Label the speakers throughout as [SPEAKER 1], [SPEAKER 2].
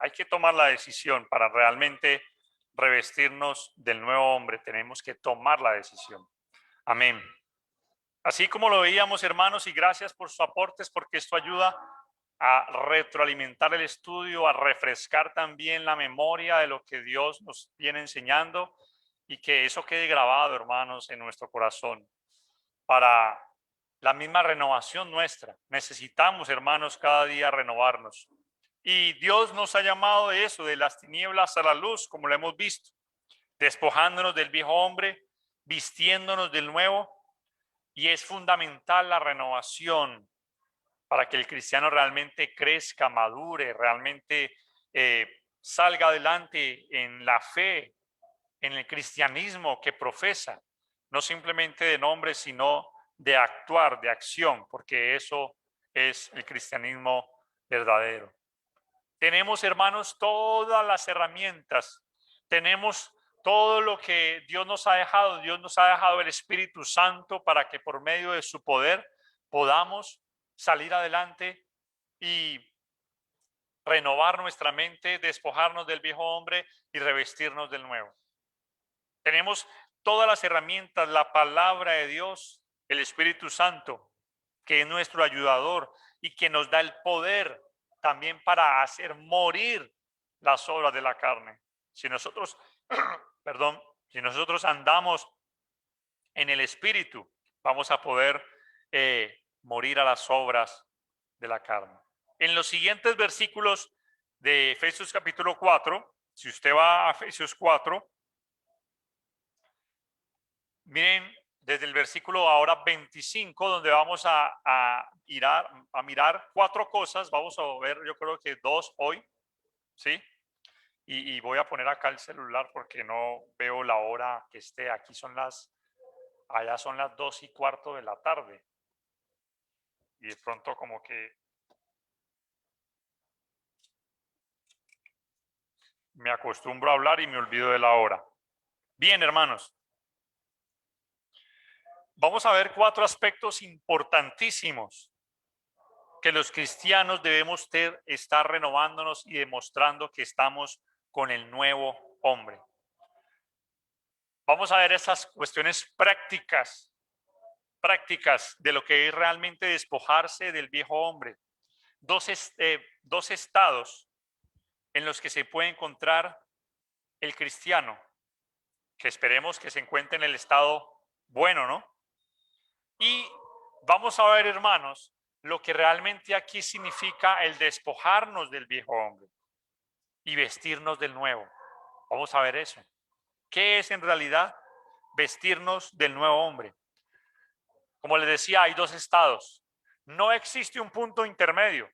[SPEAKER 1] Hay que tomar la decisión para realmente revestirnos del nuevo hombre. Tenemos que tomar la decisión. Amén. Así como lo veíamos, hermanos, y gracias por sus aportes, porque esto ayuda a retroalimentar el estudio, a refrescar también la memoria de lo que Dios nos viene enseñando y que eso quede grabado, hermanos, en nuestro corazón para la misma renovación nuestra. Necesitamos, hermanos, cada día renovarnos. Y Dios nos ha llamado de eso, de las tinieblas a la luz, como lo hemos visto, despojándonos del viejo hombre, vistiéndonos del nuevo, y es fundamental la renovación para que el cristiano realmente crezca, madure, realmente salga adelante en la fe, en el cristianismo que profesa, no simplemente de nombre, sino de actuar, de acción, porque eso es el cristianismo verdadero. Tenemos, hermanos, todas las herramientas, tenemos todo lo que Dios nos ha dejado. Dios nos ha dejado el Espíritu Santo para que por medio de su poder podamos salir adelante y renovar nuestra mente, despojarnos del viejo hombre y revestirnos del nuevo. Tenemos todas las herramientas, la palabra de Dios, el Espíritu Santo, que es nuestro ayudador y que nos da el poder también para hacer morir las obras de la carne. Si nosotros, perdón, si nosotros andamos en el Espíritu, vamos a poder morir a las obras de la carne. En los siguientes versículos de Efesios capítulo 4, si usted va a Efesios 4, miren desde el versículo ahora 25, donde vamos a mirar cuatro cosas. Vamos a ver, yo creo que dos hoy, ¿sí? Y voy a poner acá el celular porque no veo la hora que esté. Aquí allá son las 2:15 de la tarde. Y de pronto como que me acostumbro a hablar y me olvido de la hora. Bien, hermanos. Vamos a ver cuatro aspectos importantísimos que los cristianos debemos estar renovándonos y demostrando que estamos con el nuevo hombre. Vamos a ver esas cuestiones prácticas de lo que es realmente despojarse del viejo hombre. Dos estados en los que se puede encontrar el cristiano, que esperemos que se encuentre en el estado bueno, ¿no? Y vamos a ver, hermanos, lo que realmente aquí significa el despojarnos del viejo hombre y vestirnos del nuevo. Vamos a ver eso. ¿Qué es en realidad vestirnos del nuevo hombre? Como les decía, hay dos estados. No existe un punto intermedio.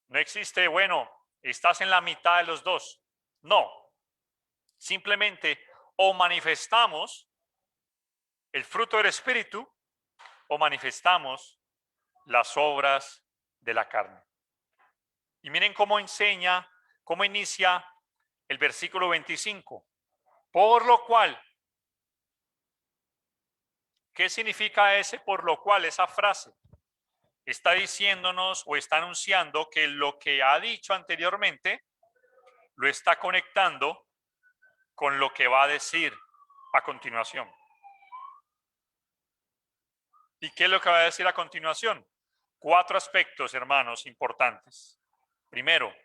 [SPEAKER 1] No existe, bueno, estás en la mitad de los dos. No. Simplemente o manifestamos el fruto del Espíritu o manifestamos las obras de la carne. Y miren cómo inicia el versículo 25. Por lo cual, ¿qué significa ese por lo cual, esa frase? Está diciéndonos o está anunciando que lo que ha dicho anteriormente lo está conectando con lo que va a decir a continuación. ¿Y qué es lo que va a decir a continuación? Cuatro aspectos, hermanos, importantes. Primero,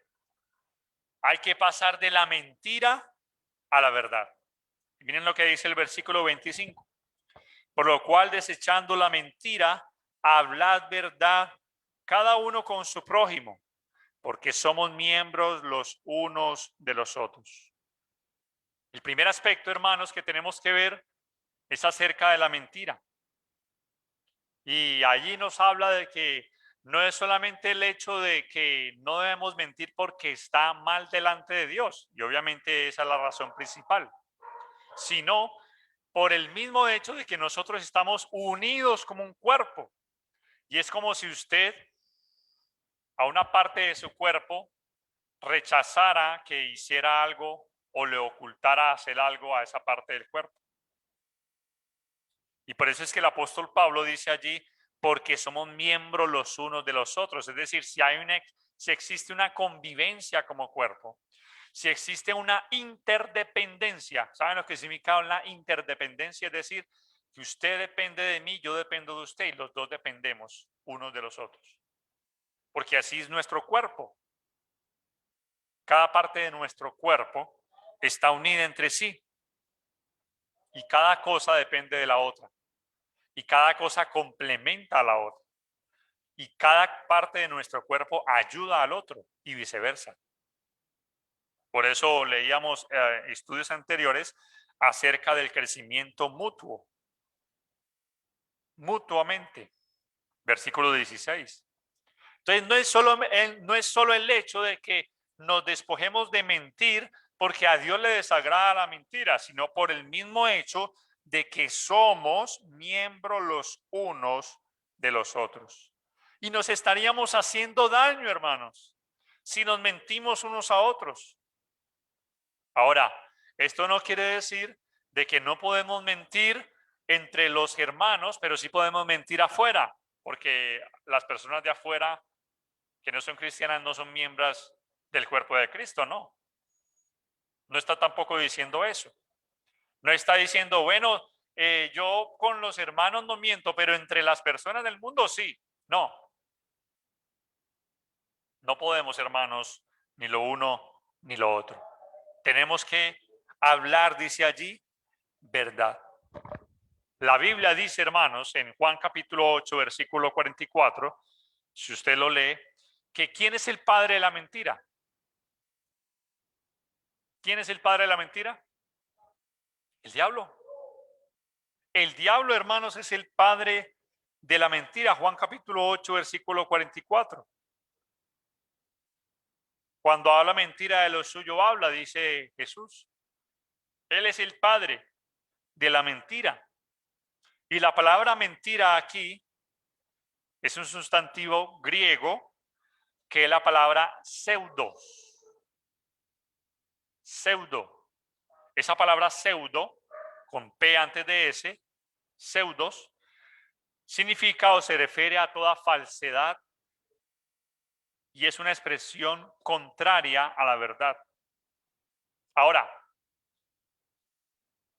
[SPEAKER 1] hay que pasar de la mentira a la verdad. Y miren lo que dice el versículo 25. Por lo cual, desechando la mentira, hablad verdad, cada uno con su prójimo, porque somos miembros los unos de los otros. El primer aspecto, hermanos, que tenemos que ver es acerca de la mentira. Y allí nos habla de que no es solamente el hecho de que no debemos mentir porque está mal delante de Dios, y obviamente esa es la razón principal, sino por el mismo hecho de que nosotros estamos unidos como un cuerpo. Y es como si usted a una parte de su cuerpo rechazara que hiciera algo o le ocultara hacer algo a esa parte del cuerpo. Y por eso es que el apóstol Pablo dice allí, porque somos miembros los unos de los otros. Es decir, si existe una convivencia como cuerpo, si existe una interdependencia. ¿Saben lo que significa una interdependencia? Es decir, que usted depende de mí, yo dependo de usted y los dos dependemos unos de los otros. Porque así es nuestro cuerpo. Cada parte de nuestro cuerpo está unida entre sí y cada cosa depende de la otra y cada cosa complementa a la otra y cada parte de nuestro cuerpo ayuda al otro y viceversa. Por eso leíamos estudios anteriores acerca del crecimiento mutuo, mutuamente, versículo 16. Entonces no es solo el hecho de que nos despojemos de mentir porque a Dios le desagrada la mentira, sino por el mismo hecho de que somos miembros los unos de los otros. Y nos estaríamos haciendo daño, hermanos, si nos mentimos unos a otros. Ahora, esto no quiere decir de que no podemos mentir entre los hermanos, pero sí podemos mentir afuera, porque las personas de afuera que no son cristianas no son miembros del cuerpo de Cristo, no. No está tampoco diciendo eso. No está diciendo, bueno, yo con los hermanos no miento, pero entre las personas del mundo sí. No. No podemos, hermanos, ni lo uno ni lo otro. Tenemos que hablar, dice allí, verdad. La Biblia dice, hermanos, en Juan capítulo 8, versículo 44, si usted lo lee, que ¿quién es el padre de la mentira? ¿Quién es el padre de la mentira? El diablo. El diablo, hermanos, es el padre de la mentira. Juan capítulo 8, versículo 44. Cuando habla mentira de lo suyo habla, dice Jesús. Él es el padre de la mentira. Y la palabra mentira aquí es un sustantivo griego que es la palabra pseudo. Pseudo. Esa palabra pseudo, con P antes de S, pseudos, significa o se refiere a toda falsedad y es una expresión contraria a la verdad. Ahora,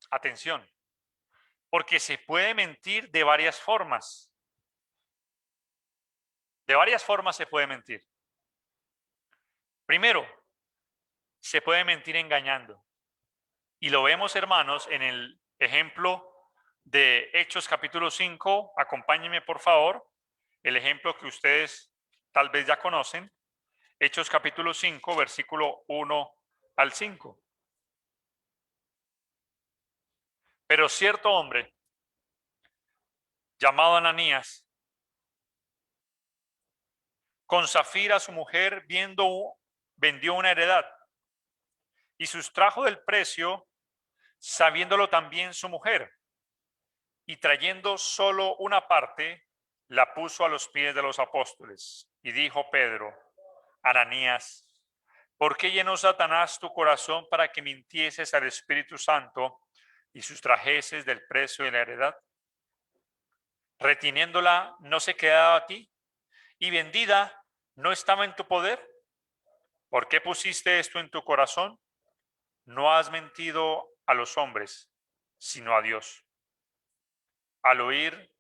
[SPEAKER 1] atención, porque se puede mentir de varias formas. De varias formas se puede mentir. Primero, se puede mentir engañando. Y lo vemos, hermanos, en el ejemplo de Hechos capítulo 5. Acompáñenme, por favor. El ejemplo que ustedes tal vez ya conocen. Hechos capítulo 5, versículo 1 al 5. Pero cierto hombre llamado Ananías, con Zafira su mujer, vendió una heredad y sustrajo del precio, sabiéndolo también su mujer, y trayendo solo una parte, la puso a los pies de los apóstoles. Y dijo Pedro, Ananías, ¿por qué llenó Satanás tu corazón para que mintieses al Espíritu Santo y sustrajeses del precio de la heredad? Reteniéndola no se quedaba a ti, y vendida no estaba en tu poder. ¿Por qué pusiste esto en tu corazón? No has mentido a los hombres, sino a Dios. Al oír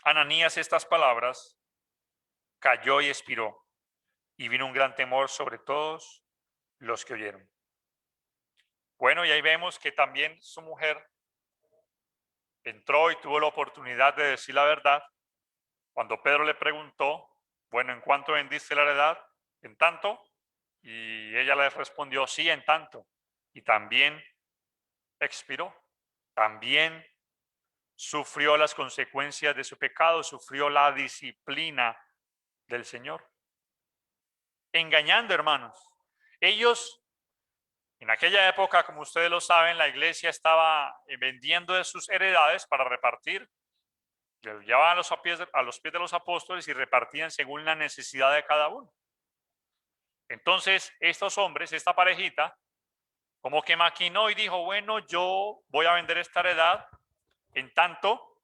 [SPEAKER 1] Ananías estas palabras, cayó y expiró, y vino un gran temor sobre todos los que oyeron. Bueno, y ahí vemos que también su mujer entró y tuvo la oportunidad de decir la verdad. Cuando Pedro le preguntó, bueno, ¿en cuánto vendiste la heredad? En tanto. Y ella le respondió, sí, en tanto. Y también expiró. También sufrió las consecuencias de su pecado, sufrió la disciplina del Señor. Engañando, hermanos. Ellos, en aquella época, como ustedes lo saben, la iglesia estaba vendiendo de sus heredades para repartir. Llevaban a los pies de los apóstoles y repartían según la necesidad de cada uno. Entonces, estos hombres, esta parejita, como que maquinó y dijo, bueno, yo voy a vender esta heredad en tanto,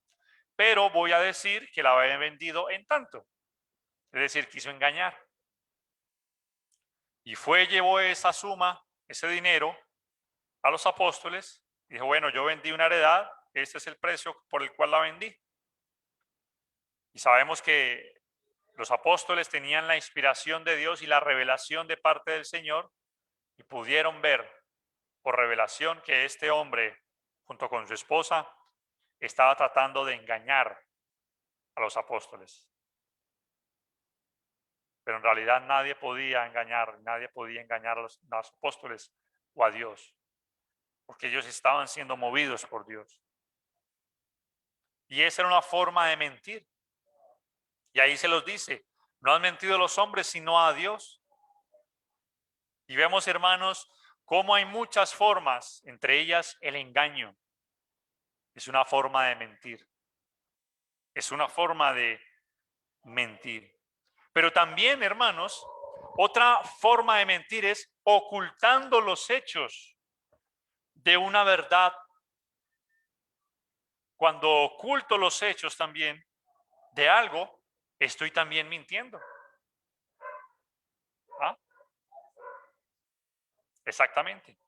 [SPEAKER 1] pero voy a decir que la había vendido en tanto. Es decir, quiso engañar. Y llevó esa suma, ese dinero, a los apóstoles. Y dijo, bueno, yo vendí una heredad, este es el precio por el cual la vendí. Y sabemos que los apóstoles tenían la inspiración de Dios y la revelación de parte del Señor y pudieron ver por revelación que este hombre, junto con su esposa, estaba tratando de engañar a los apóstoles. Pero en realidad nadie podía engañar a los apóstoles o a Dios, porque ellos estaban siendo movidos por Dios. Y esa era una forma de mentir. Y ahí se los dice, no han mentido los hombres sino a Dios. Y vemos, hermanos, cómo hay muchas formas, entre ellas el engaño. Es una forma de mentir. Es una forma de mentir. Pero también, hermanos, otra forma de mentir es ocultando los hechos de una verdad. Cuando oculto los hechos también de algo, estoy también mintiendo. ¿Ah? Exactamente.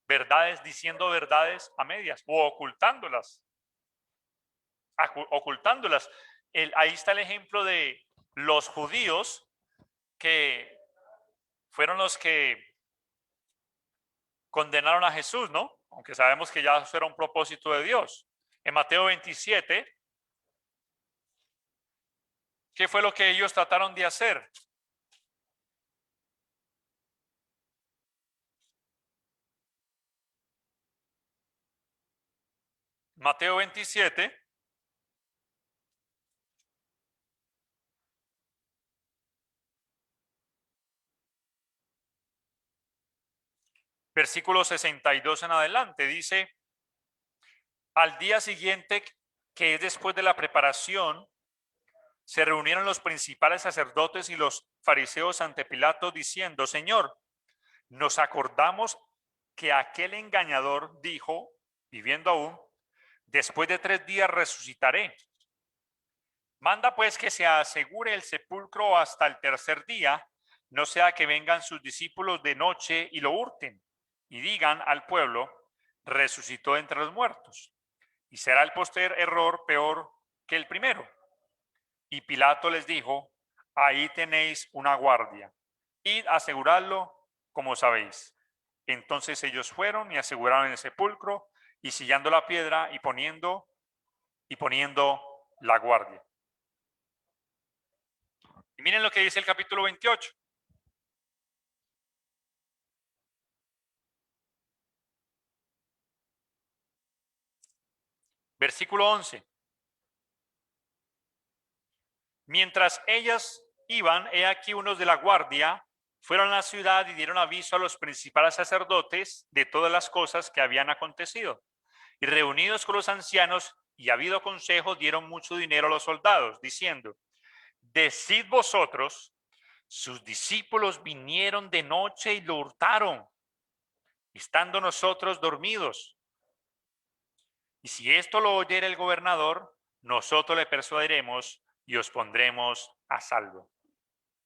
[SPEAKER 1] Verdades, diciendo verdades a medias o ocultándolas. Ocultándolas. Ahí está el ejemplo de los judíos que fueron los que condenaron a Jesús, ¿no? Aunque sabemos que ya eso era un propósito de Dios. En Mateo 27, ¿qué fue lo que ellos trataron de hacer? Mateo 27, versículo 62 en adelante, dice, al día siguiente, que es después de la preparación, se reunieron los principales sacerdotes y los fariseos ante Pilato diciendo, Señor, nos acordamos que aquel engañador dijo, viviendo aún, después de 3 días resucitaré. Manda pues que se asegure el sepulcro hasta el tercer día, no sea que vengan sus discípulos de noche y lo hurten y digan al pueblo, resucitó entre los muertos. Y será el postrer error peor que el primero. Y Pilato les dijo, ahí tenéis una guardia, id a asegurarlo como sabéis. Entonces ellos fueron y aseguraron el sepulcro y sillando la piedra y poniendo la guardia. Y miren lo que dice el capítulo 28. Versículo 11. Mientras ellas iban, he aquí unos de la guardia fueron a la ciudad y dieron aviso a los principales sacerdotes de todas las cosas que habían acontecido. Y reunidos con los ancianos y habido consejo, dieron mucho dinero a los soldados, diciendo, decid vosotros, sus discípulos vinieron de noche y lo hurtaron, estando nosotros dormidos. Y si esto lo oyera el gobernador, nosotros le persuadiremos y os pondremos a salvo.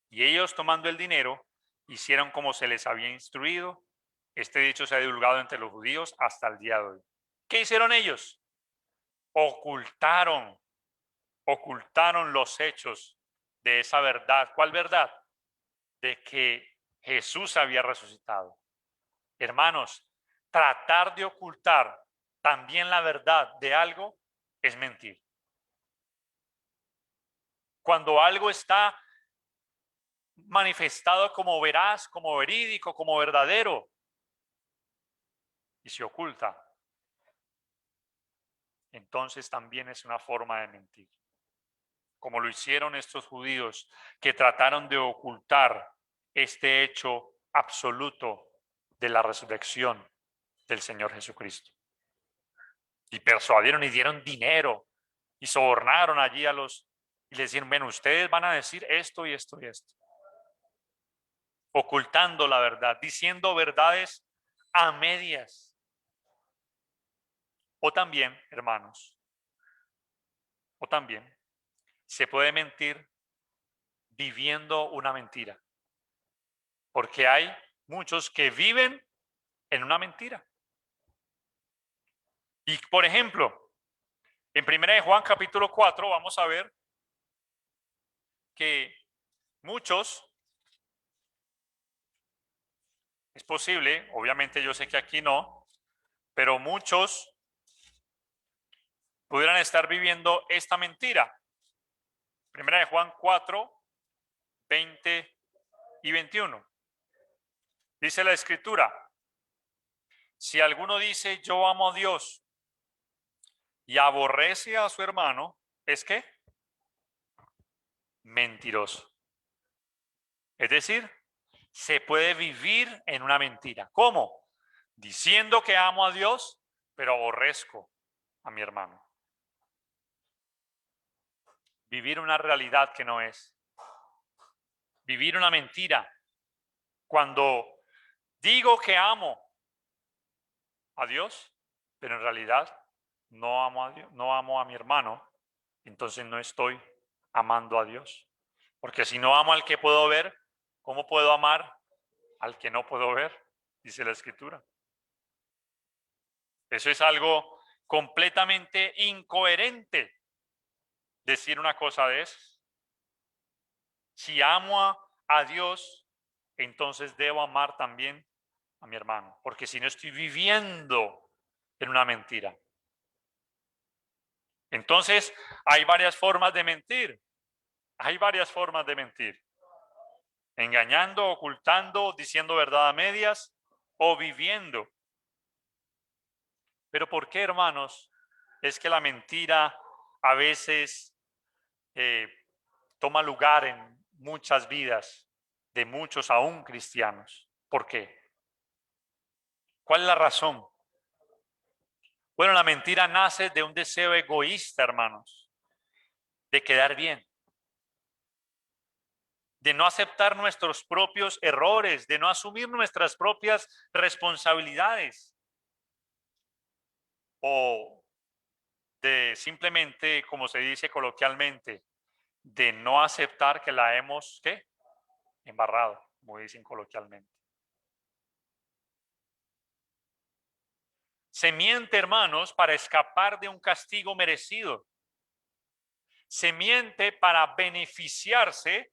[SPEAKER 1] Y ellos, tomando el dinero, hicieron como se les había instruido. Este dicho se ha divulgado entre los judíos hasta el día de hoy. ¿Qué hicieron ellos? Ocultaron los hechos de esa verdad. ¿Cuál verdad? De que Jesús había resucitado. Hermanos, tratar de ocultar también la verdad de algo es mentir. Cuando algo está manifestado como veraz, como verídico, como verdadero, y se oculta, entonces también es una forma de mentir. Como lo hicieron estos judíos que trataron de ocultar este hecho absoluto de la resurrección del Señor Jesucristo. Y persuadieron y dieron dinero y sobornaron allí y les dijeron, bueno, ustedes van a decir esto y esto y esto. Ocultando la verdad, diciendo verdades a medias. O también, hermanos, o también se puede mentir viviendo una mentira. Porque hay muchos que viven en una mentira. Y por ejemplo, en 1 Juan capítulo 4 vamos a ver que muchos, es posible, obviamente yo sé que aquí no, pero muchos pudieran estar viviendo esta mentira. 1 Juan 4, 20 y 21. Dice la Escritura: si alguno dice yo amo a Dios y aborrece a su hermano, ¿es qué? Mentiroso. Es decir, se puede vivir en una mentira. ¿Cómo? Diciendo que amo a Dios, pero aborrezco a mi hermano. Vivir una realidad que no es. Vivir una mentira. Cuando digo que amo a Dios, pero en realidad no amo a Dios, no amo a mi hermano, entonces no estoy amando a Dios. Porque si no amo al que puedo ver, ¿cómo puedo amar al que no puedo ver? Dice la Escritura. Eso es algo completamente incoherente, decir una cosa de esas. Si amo a Dios, entonces debo amar también a mi hermano, porque si no estoy viviendo en una mentira. Entonces, hay varias formas de mentir. Hay varias formas de mentir. Engañando, ocultando, diciendo verdad a medias o viviendo. Pero ¿por qué, hermanos, es que la mentira a veces toma lugar en muchas vidas de muchos aún cristianos? ¿Por qué? ¿Cuál es la razón? Bueno, la mentira nace de un deseo egoísta, hermanos, de quedar bien, de no aceptar nuestros propios errores, de no asumir nuestras propias responsabilidades, o de simplemente, como se dice coloquialmente, de no aceptar que la hemos, ¿qué? Embarrado, como dicen coloquialmente. Se miente, hermanos, para escapar de un castigo merecido. Se miente para beneficiarse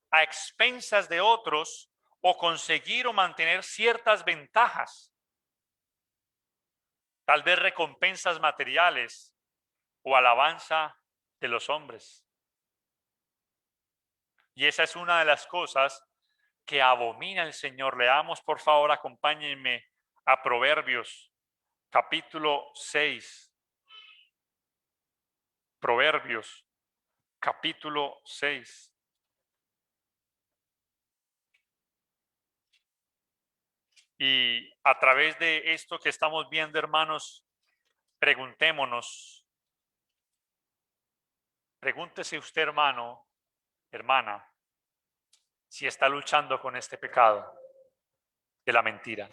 [SPEAKER 1] a expensas de otros o conseguir o mantener ciertas ventajas, tal vez recompensas materiales o alabanza de los hombres. Y esa es una de las cosas que abomina el Señor. Leamos, por favor, acompáñenme a Proverbios, capítulo 6. Proverbios, capítulo 6. Y a través de esto que estamos viendo, hermanos, preguntémonos, pregúntese usted, hermano, hermana, si está luchando con este pecado de la mentira.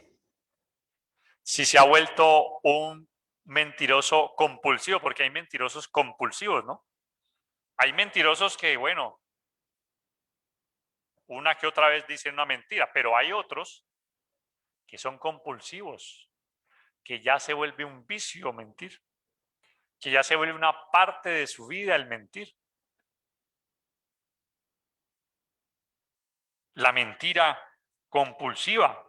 [SPEAKER 1] Si se ha vuelto un mentiroso compulsivo, porque hay mentirosos compulsivos, ¿no? Hay mentirosos que, bueno, una que otra vez dicen una mentira, pero hay otros que son compulsivos, que ya se vuelve un vicio mentir, que ya se vuelve una parte de su vida el mentir. La mentira compulsiva,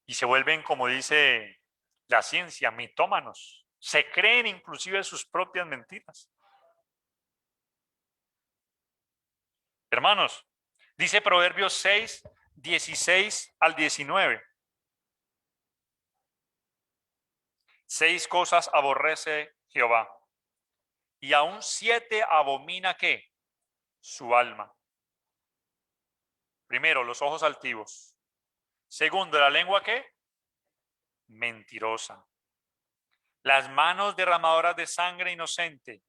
[SPEAKER 1] y se vuelven, como dice la ciencia, mitómanos. Se creen inclusive sus propias mentiras. Hermanos, dice Proverbios 6, 16 al 19. 6 cosas aborrece Jehová, y aún 7 abomina ¿qué? Su alma. Primero, los ojos altivos. Segundo, la lengua ¿qué? Mentirosa. Las manos derramadoras de sangre inocente.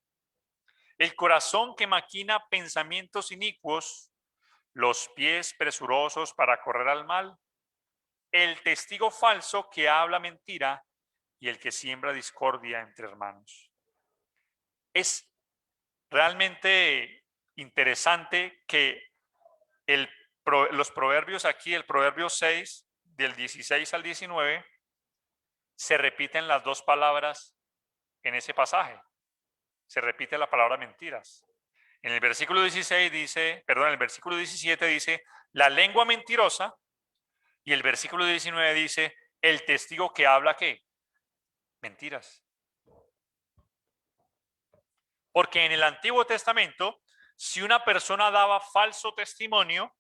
[SPEAKER 1] El corazón que maquina pensamientos inicuos. Los pies presurosos para correr al mal. El testigo falso que habla mentira y el que siembra discordia entre hermanos. Es realmente interesante que los proverbios aquí, el proverbio 6, del 16 al 19, se repiten las dos palabras en ese pasaje. Se repite la palabra mentiras. En el versículo 16 dice, perdón, el versículo 17 dice, la lengua mentirosa, y el versículo 19 dice, el testigo que habla, ¿qué? Mentiras. Porque en el Antiguo Testamento, si una persona daba falso testimonio,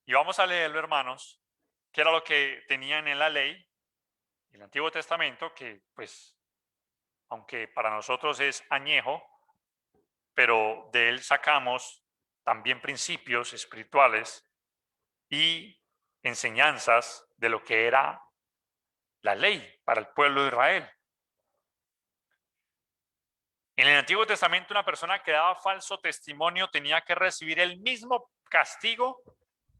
[SPEAKER 1] y vamos a leerlo, hermanos, que era lo que tenían en la ley, el Antiguo Testamento, que pues, aunque para nosotros es añejo, pero de él sacamos también principios espirituales y enseñanzas de lo que era la ley para el pueblo de Israel. En el Antiguo Testamento, una persona que daba falso testimonio tenía que recibir el mismo castigo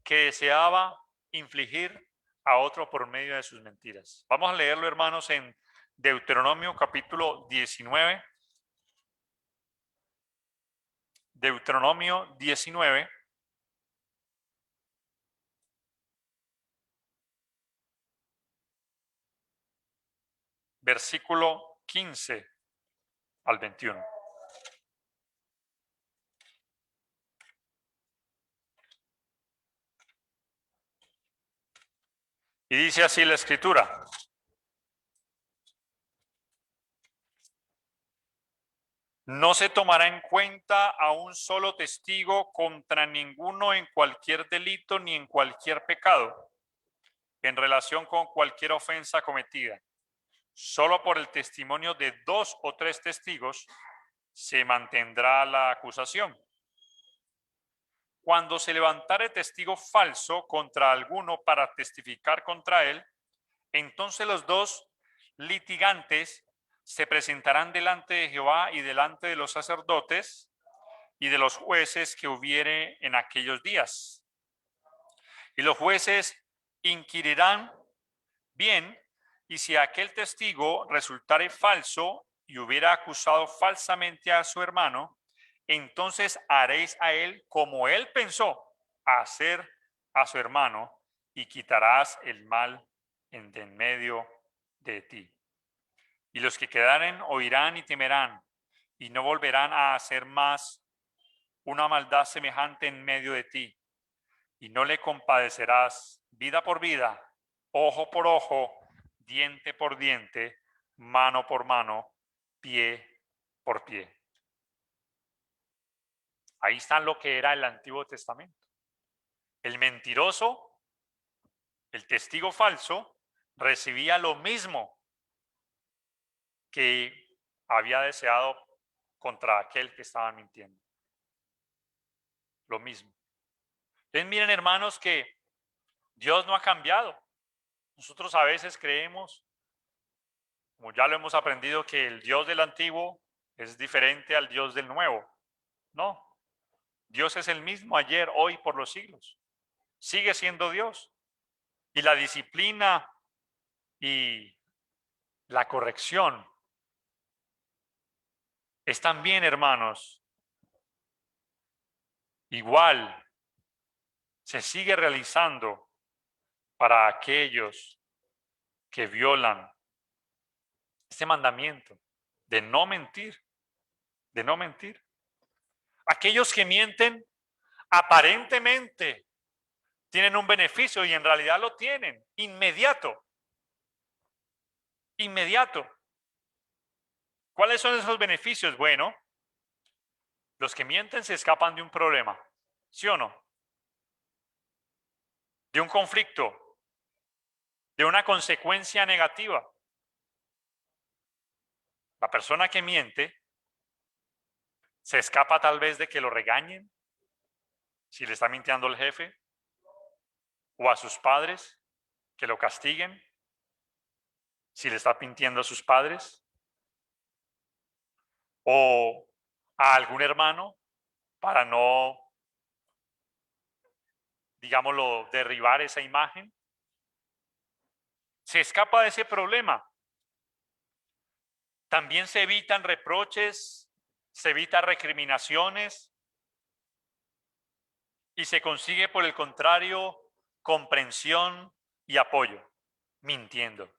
[SPEAKER 1] que deseaba infligir a otro por medio de sus mentiras. Vamos a leerlo, hermanos, en Deuteronomio capítulo 19. Deuteronomio 19. Versículo 15 al 21. Y dice así la escritura: no se tomará en cuenta a un solo testigo contra ninguno en cualquier delito ni en cualquier pecado, en relación con cualquier ofensa cometida. Solo por el testimonio de 2 o 3 testigos se mantendrá la acusación. Cuando se levantare testigo falso contra alguno para testificar contra él, entonces los 2 litigantes se presentarán delante de Jehová y delante de los sacerdotes y de los jueces que hubiere en aquellos días. Y los jueces inquirirán bien, y si aquel testigo resultare falso y hubiera acusado falsamente a su hermano, entonces haréis a él como él pensó hacer a su hermano, y quitarás el mal en medio de ti. Y los que quedaren oirán y temerán, y no volverán a hacer más una maldad semejante en medio de ti, y no le compadecerás vida por vida, ojo por ojo, diente por diente, mano por mano, pie por pie. Ahí está lo que era el Antiguo Testamento. El mentiroso, el testigo falso, recibía lo mismo que había deseado contra aquel que estaba mintiendo. Lo mismo. Entonces miren, hermanos, que Dios no ha cambiado. Nosotros a veces creemos, como ya lo hemos aprendido, que el Dios del antiguo es diferente al Dios del nuevo. No, Dios es el mismo ayer, hoy, por los siglos. Sigue siendo Dios. Y la disciplina y la corrección es también, hermanos, igual se sigue realizando para aquellos que violan este mandamiento de no mentir, de no mentir. Aquellos que mienten aparentemente tienen un beneficio y en realidad lo tienen inmediato. Inmediato. ¿Cuáles son esos beneficios? Bueno, los que mienten se escapan de un problema, ¿sí o no? De un conflicto, de una consecuencia negativa. La persona que miente se escapa tal vez de que lo regañen, si le está mintiendo el jefe, o a sus padres, que lo castiguen, si le está mintiendo a sus padres, o a algún hermano para no, digámoslo, derribar esa imagen. Se escapa de ese problema. También se evitan reproches, se evita recriminaciones y se consigue, por el contrario, comprensión y apoyo, mintiendo.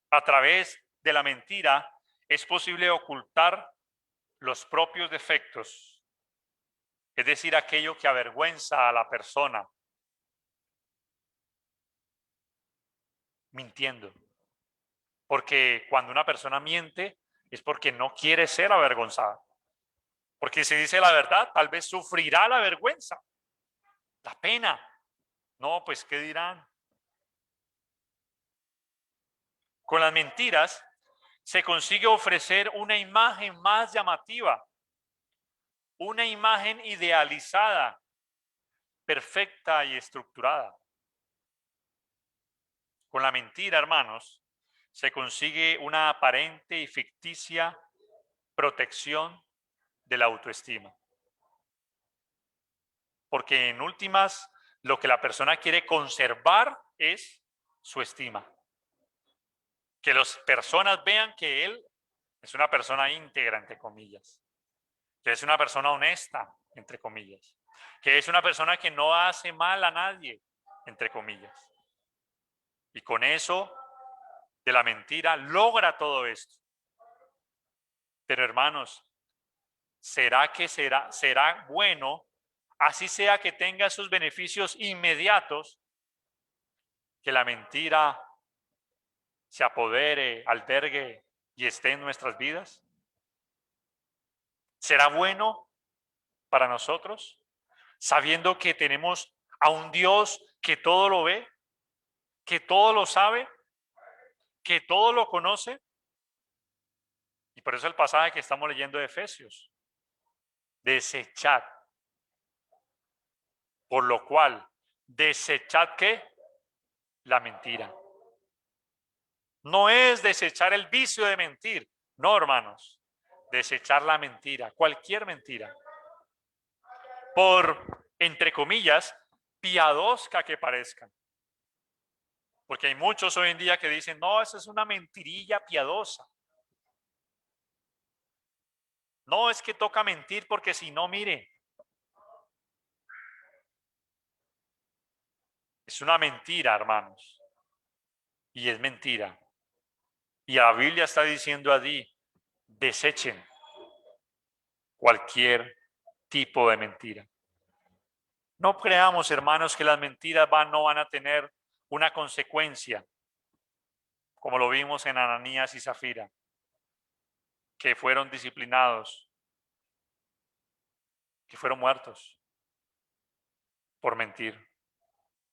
[SPEAKER 1] A través de la mentira es posible ocultar los propios defectos, es decir, aquello que avergüenza a la persona, mintiendo. Porque cuando una persona miente es porque no quiere ser avergonzada. Porque si dice la verdad, tal vez sufrirá la vergüenza, la pena. No, pues, ¿qué dirán? Con las mentiras se consigue ofrecer una imagen más llamativa, una imagen idealizada, perfecta y estructurada. Con la mentira, hermanos, se consigue una aparente y ficticia protección de la autoestima. Porque en últimas, lo que la persona quiere conservar es su estima. Que las personas vean que él es una persona íntegra, entre comillas. Que es una persona honesta, entre comillas. Que es una persona que no hace mal a nadie, entre comillas. Y con eso, de la mentira, logra todo esto. Pero hermanos, ¿será que será bueno, así sea que tenga sus beneficios inmediatos, que la mentira se apodere, albergue y esté en nuestras vidas? ¿Será bueno para nosotros, sabiendo que tenemos a un Dios que todo lo ve, que todo lo sabe, que todo lo conoce? Y por eso el pasaje que estamos leyendo de Efesios: desechad, por lo cual, desechad ¿qué? La mentira. No es desechar el vicio de mentir, no, hermanos, desechar la mentira, cualquier mentira, por, entre comillas, piadosca que parezcan. Porque hay muchos hoy en día que dicen, no, eso es una mentirilla piadosa. No, es que toca mentir porque si no, mire, es una mentira, hermanos. Y es mentira. Y la Biblia está diciendo allí, desechen cualquier tipo de mentira. No creamos, hermanos, que las mentiras no van a tener una consecuencia, como lo vimos en Ananías y Zafira, que fueron disciplinados, que fueron muertos por mentir,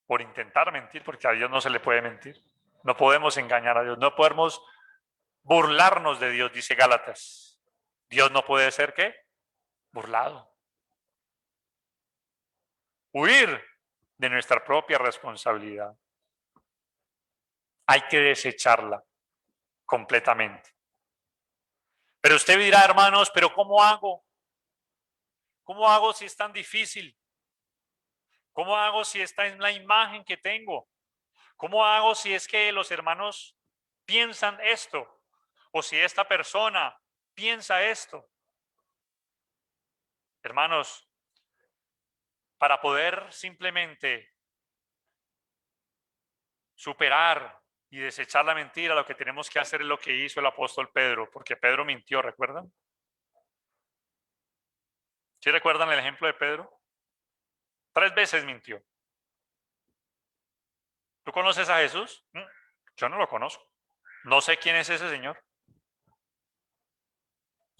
[SPEAKER 1] por intentar mentir, porque a Dios no se le puede mentir. No podemos engañar a Dios, no podemos burlarnos de Dios, dice Gálatas. Dios no puede ser, ¿qué? Burlado. Huir de nuestra propia responsabilidad. Hay que desecharla completamente. Pero usted dirá, hermanos, ¿pero cómo hago? ¿Cómo hago si es tan difícil? ¿Cómo hago si esta es la imagen que tengo? ¿Cómo hago si es que los hermanos piensan esto? ¿O si esta persona piensa esto? Hermanos, para poder simplemente superar y desechar la mentira, lo que tenemos que hacer es lo que hizo el apóstol Pedro, porque Pedro mintió, ¿recuerdan? ¿Sí recuerdan el ejemplo de Pedro? 3 veces mintió. ¿Tú conoces a Jesús? Yo no lo conozco. No sé quién es ese señor.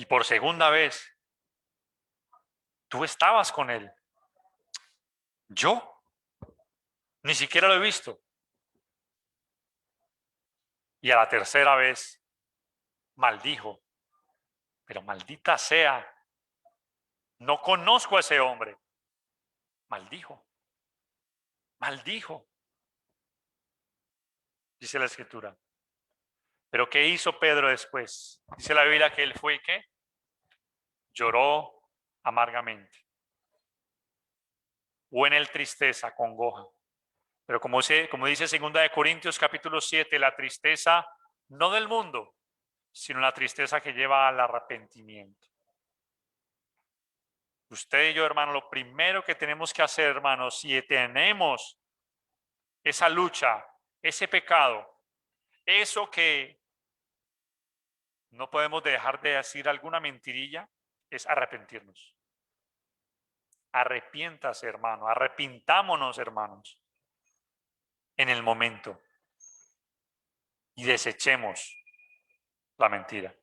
[SPEAKER 1] Y por segunda vez, tú estabas con él. ¿Yo? Ni siquiera lo he visto. Y a la tercera vez, maldijo. Pero maldita sea, no conozco a ese hombre. Maldijo. Maldijo. Dice la escritura. Pero ¿qué hizo Pedro después? Dice la Biblia que él fue, ¿qué? Lloró amargamente. Hubo en él tristeza, congoja. Pero como dice 2 de Corintios capítulo 7, la tristeza no del mundo, sino la tristeza que lleva al arrepentimiento. Usted y yo, hermano, lo primero que tenemos que hacer, hermanos, si tenemos esa lucha, ese pecado, eso que no podemos dejar de decir alguna mentirilla, es arrepentirnos. Arrepiéntase, hermano, arrepintámonos, hermanos, en el momento y desechemos la mentira,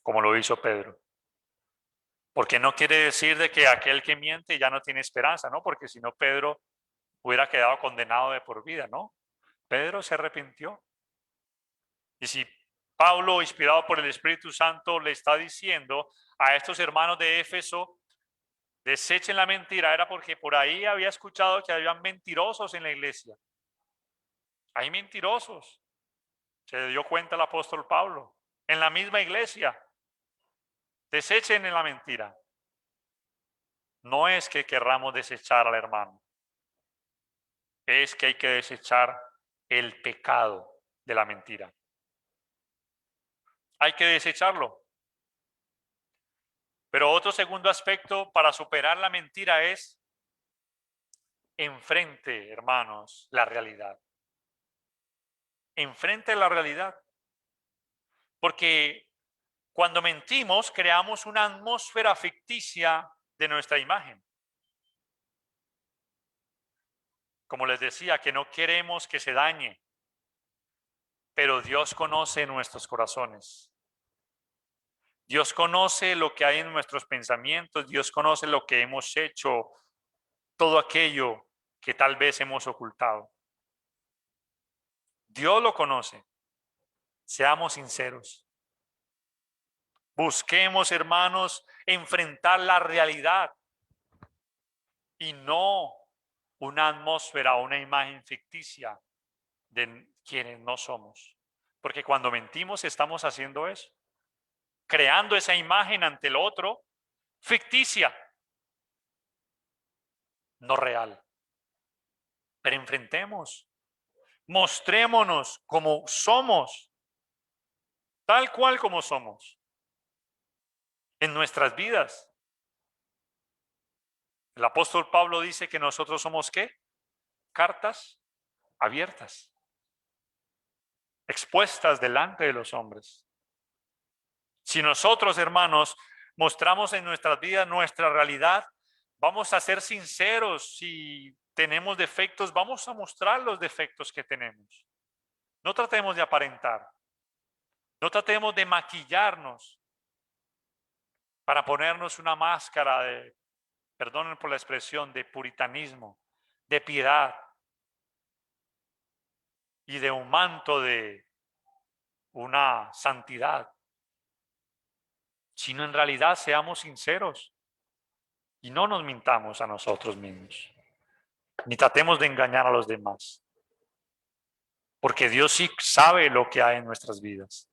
[SPEAKER 1] como lo hizo Pedro. Porque no quiere decir de que aquel que miente ya no tiene esperanza, ¿no? Porque si no, Pedro hubiera quedado condenado de por vida, ¿no? Pedro se arrepintió. Y si Pablo, inspirado por el Espíritu Santo, le está diciendo a estos hermanos de Éfeso, desechen la mentira, era porque por ahí había escuchado que habían mentirosos en la iglesia. Hay mentirosos. Se dio cuenta el apóstol Pablo. En la misma iglesia. Desechen en la mentira. No es que querramos desechar al hermano. Es que hay que desechar el pecado de la mentira. Hay que desecharlo. Pero otro segundo aspecto para superar la mentira es enfrente, hermanos, la realidad. Enfrente la realidad. Porque cuando mentimos, creamos una atmósfera ficticia de nuestra imagen. Como les decía, que no queremos que se dañe, pero Dios conoce nuestros corazones. Dios conoce lo que hay en nuestros pensamientos, Dios conoce lo que hemos hecho, todo aquello que tal vez hemos ocultado. Dios lo conoce. Seamos sinceros. Busquemos, hermanos, enfrentar la realidad y no una atmósfera o una imagen ficticia de quienes no somos. Porque cuando mentimos estamos haciendo eso, creando esa imagen ante el otro ficticia, no real. Pero enfrentemos, mostrémonos como somos, tal cual como somos, en nuestras vidas. El apóstol Pablo dice que nosotros somos ¿qué? Cartas abiertas, expuestas delante de los hombres. Si nosotros, hermanos, mostramos en nuestras vidas nuestra realidad, vamos a ser sinceros. Si tenemos defectos, vamos a mostrar los defectos que tenemos. No tratemos de aparentar. No tratemos de maquillarnos para ponernos una máscara de, perdonen por la expresión, de puritanismo, de piedad y de un manto de una santidad. Sino en realidad seamos sinceros y no nos mintamos a nosotros mismos, ni tratemos de engañar a los demás, porque Dios sí sabe lo que hay en nuestras vidas.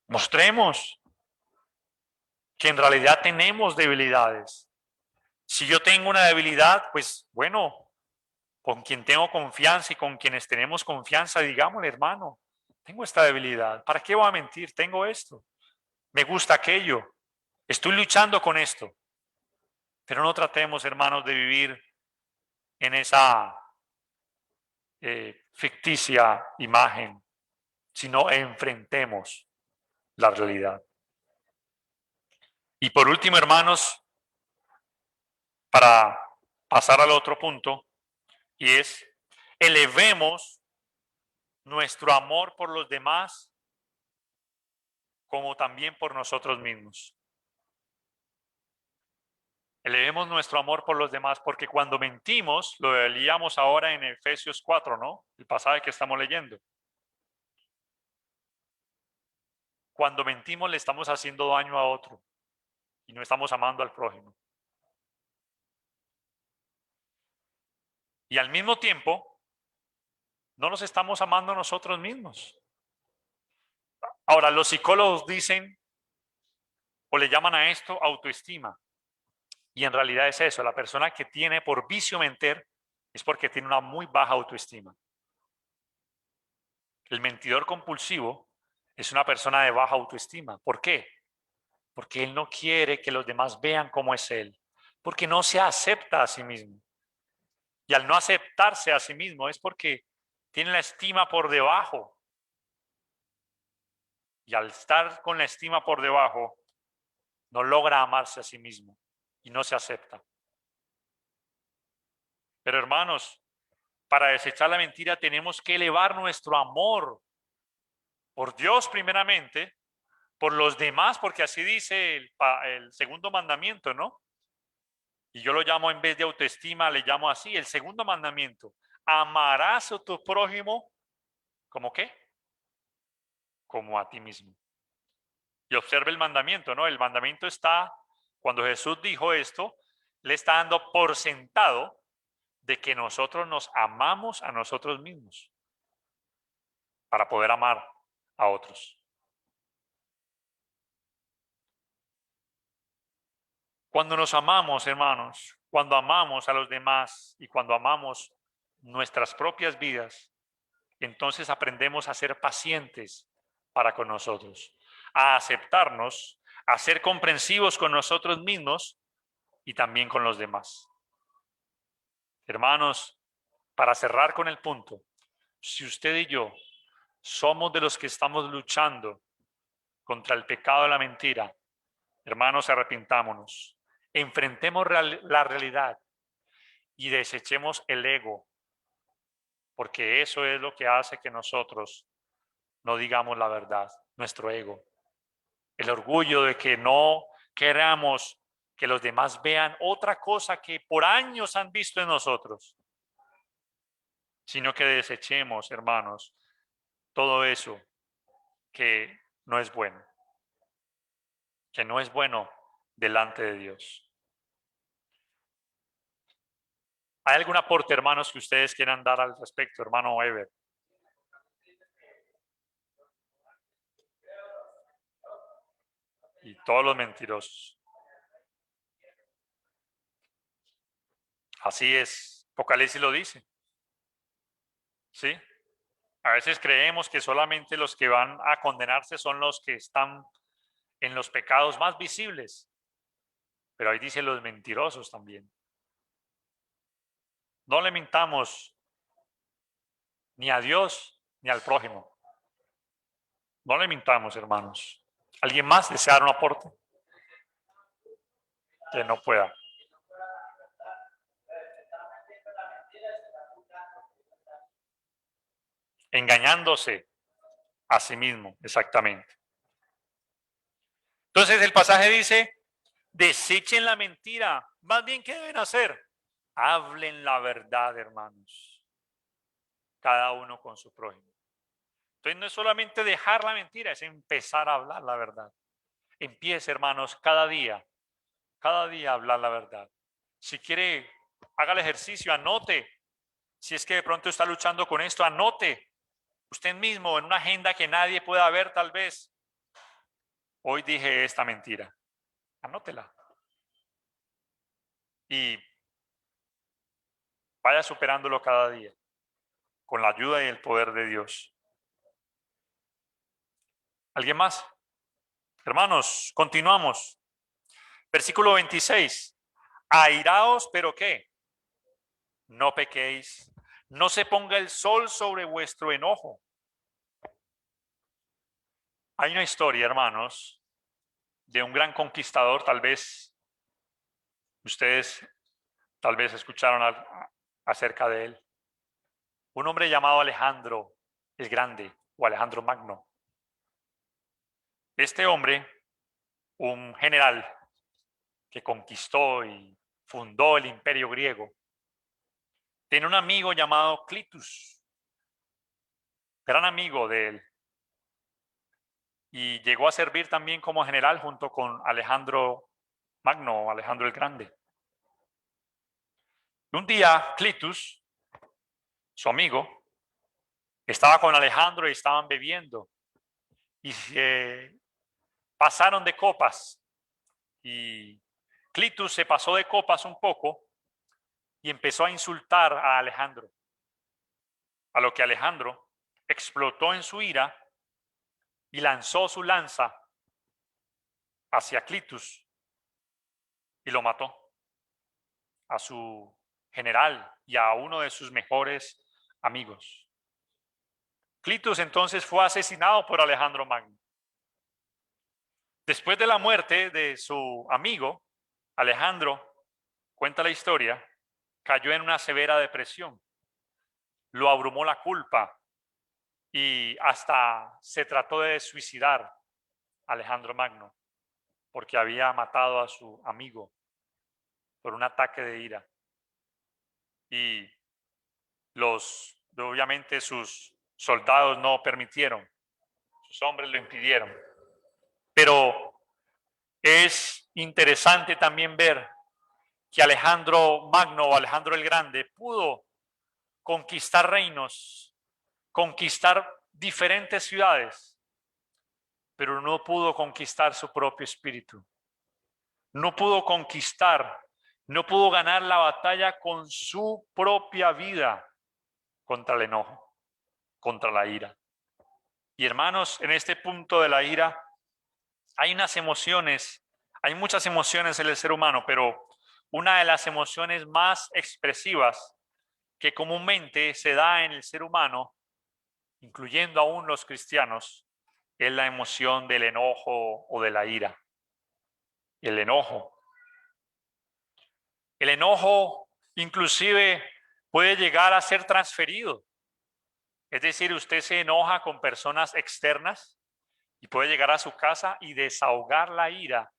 [SPEAKER 1] Mostremos que en realidad tenemos debilidades. Si yo tengo una debilidad, pues bueno, con quien tengo confianza y con quienes tenemos confianza, digámosle, hermano, tengo esta debilidad. ¿Para qué voy a mentir? Tengo esto. Me gusta aquello. Estoy luchando con esto. Pero no tratemos, hermanos, de vivir en esa ficticia imagen, sino enfrentemos la realidad. Y por último, hermanos, para pasar al otro punto, y es elevemos nuestro amor por los demás como también por nosotros mismos. Elevemos nuestro amor por los demás, porque cuando mentimos, lo leíamos ahora en Efesios 4, ¿no? El pasaje que estamos leyendo. Cuando mentimos le estamos haciendo daño a otro y no estamos amando al prójimo. Y al mismo tiempo, no nos estamos amando a nosotros mismos. Ahora, los psicólogos dicen o le llaman a esto autoestima. Y en realidad es eso, la persona que tiene por vicio mentir es porque tiene una muy baja autoestima. El mentidor compulsivo es una persona de baja autoestima. ¿Por qué? Porque él no quiere que los demás vean cómo es él, porque no se acepta a sí mismo. Y al no aceptarse a sí mismo es porque tiene la estima por debajo. Y al estar con la estima por debajo, no logra amarse a sí mismo y no se acepta. Pero hermanos, para desechar la mentira tenemos que elevar nuestro amor por Dios primeramente, por los demás, porque así dice el segundo mandamiento, ¿no? Y yo lo llamo, en vez de autoestima, le llamo así, el segundo mandamiento. Amarás a tu prójimo, ¿como qué? Como a ti mismo. Y observe el mandamiento, ¿no? El mandamiento está, cuando Jesús dijo esto, le está dando por sentado de que nosotros nos amamos a nosotros mismos para poder amar a otros. Cuando nos amamos, hermanos, cuando amamos a los demás y cuando amamos nuestras propias vidas, entonces aprendemos a ser pacientes para con nosotros, a aceptarnos, a ser comprensivos con nosotros mismos y también con los demás. Hermanos, para cerrar con el punto, si usted y yo somos de los que estamos luchando contra el pecado de la mentira, hermanos, arrepintámonos, enfrentemos la realidad y desechemos el ego, porque eso es lo que hace que nosotros no digamos la verdad, nuestro ego. El orgullo de que no queramos que los demás vean otra cosa que por años han visto en nosotros, sino que desechemos, hermanos, todo eso que no es bueno, que no es bueno delante de Dios. ¿Hay algún aporte, hermanos, que ustedes quieran dar al respecto, hermano Ever? Y todos los mentirosos. Así es, Apocalipsis lo dice. ¿Sí? A veces creemos que solamente los que van a condenarse son los que están en los pecados más visibles, pero ahí dice los mentirosos también. No le mintamos ni a Dios ni al prójimo. No le mintamos, hermanos. ¿Alguien más desea un aporte? Que no pueda. Engañándose a sí mismo, exactamente. Entonces el pasaje dice, desechen la mentira. Más bien, ¿qué deben hacer? Hablen la verdad, hermanos. Cada uno con su prójimo. Entonces no es solamente dejar la mentira, es empezar a hablar la verdad. Empiece, hermanos, cada día a hablar la verdad. Si quiere, haga el ejercicio, anote. Si es que de pronto está luchando con esto, anote. Usted mismo en una agenda que nadie pueda ver tal vez. Hoy dije esta mentira. Anótela. Y vaya superándolo cada día con la ayuda y el poder de Dios. ¿Alguien más? Hermanos, continuamos. Versículo 26. Airaos, pero ¿qué? No pequéis. No se ponga el sol sobre vuestro enojo. Hay una historia, hermanos, de un gran conquistador, tal vez ustedes tal vez escucharon acerca de él. Un hombre llamado Alejandro el Grande o Alejandro Magno. Este hombre, un general que conquistó y fundó el imperio griego, tiene un amigo llamado Clitus, gran amigo de él, y llegó a servir también como general junto con Alejandro Magno o Alejandro el Grande. Un día Clitus, su amigo, estaba con Alejandro y estaban bebiendo y pasaron de copas y Clitus se pasó de copas un poco y empezó a insultar a Alejandro, a lo que Alejandro explotó en su ira y lanzó su lanza hacia Clitus y lo mató, a su general y a uno de sus mejores amigos. Clitus entonces fue asesinado por Alejandro Magno. Después de la muerte de su amigo, Alejandro, cuenta la historia, cayó en una severa depresión. Lo abrumó la culpa y hasta se trató de suicidar Alejandro Magno porque había matado a su amigo por un ataque de ira. Y obviamente sus soldados no permitieron, sus hombres lo impidieron. Pero es interesante también ver que Alejandro Magno o Alejandro el Grande pudo conquistar reinos, conquistar diferentes ciudades, pero no pudo conquistar su propio espíritu. No pudo conquistar, no pudo ganar la batalla con su propia vida contra el enojo, contra la ira. Y hermanos, en este punto de la ira hay unas emociones, hay muchas emociones en el ser humano, pero una de las emociones más expresivas que comúnmente se da en el ser humano, incluyendo aún los cristianos, es la emoción del enojo o de la ira. El enojo. El enojo inclusive puede llegar a ser transferido. Es decir, usted se enoja con personas externas y puede llegar a su casa y desahogar la ira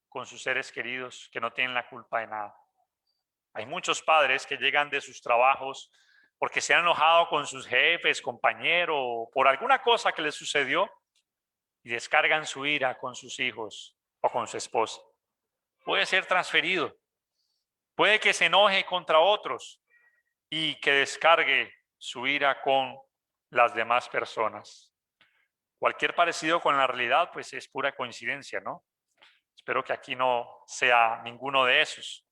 [SPEAKER 1] con sus seres queridos que no tienen la culpa de nada. Hay muchos padres que llegan de sus trabajos porque se han enojado con sus jefes, compañeros, por alguna cosa que les sucedió y descargan su ira con sus hijos o con su esposa. Puede ser transferido. Puede que se enoje contra otros y que descargue su ira con las demás personas. Cualquier parecido con la realidad, pues es pura coincidencia, ¿no? Espero que aquí no sea ninguno de esos.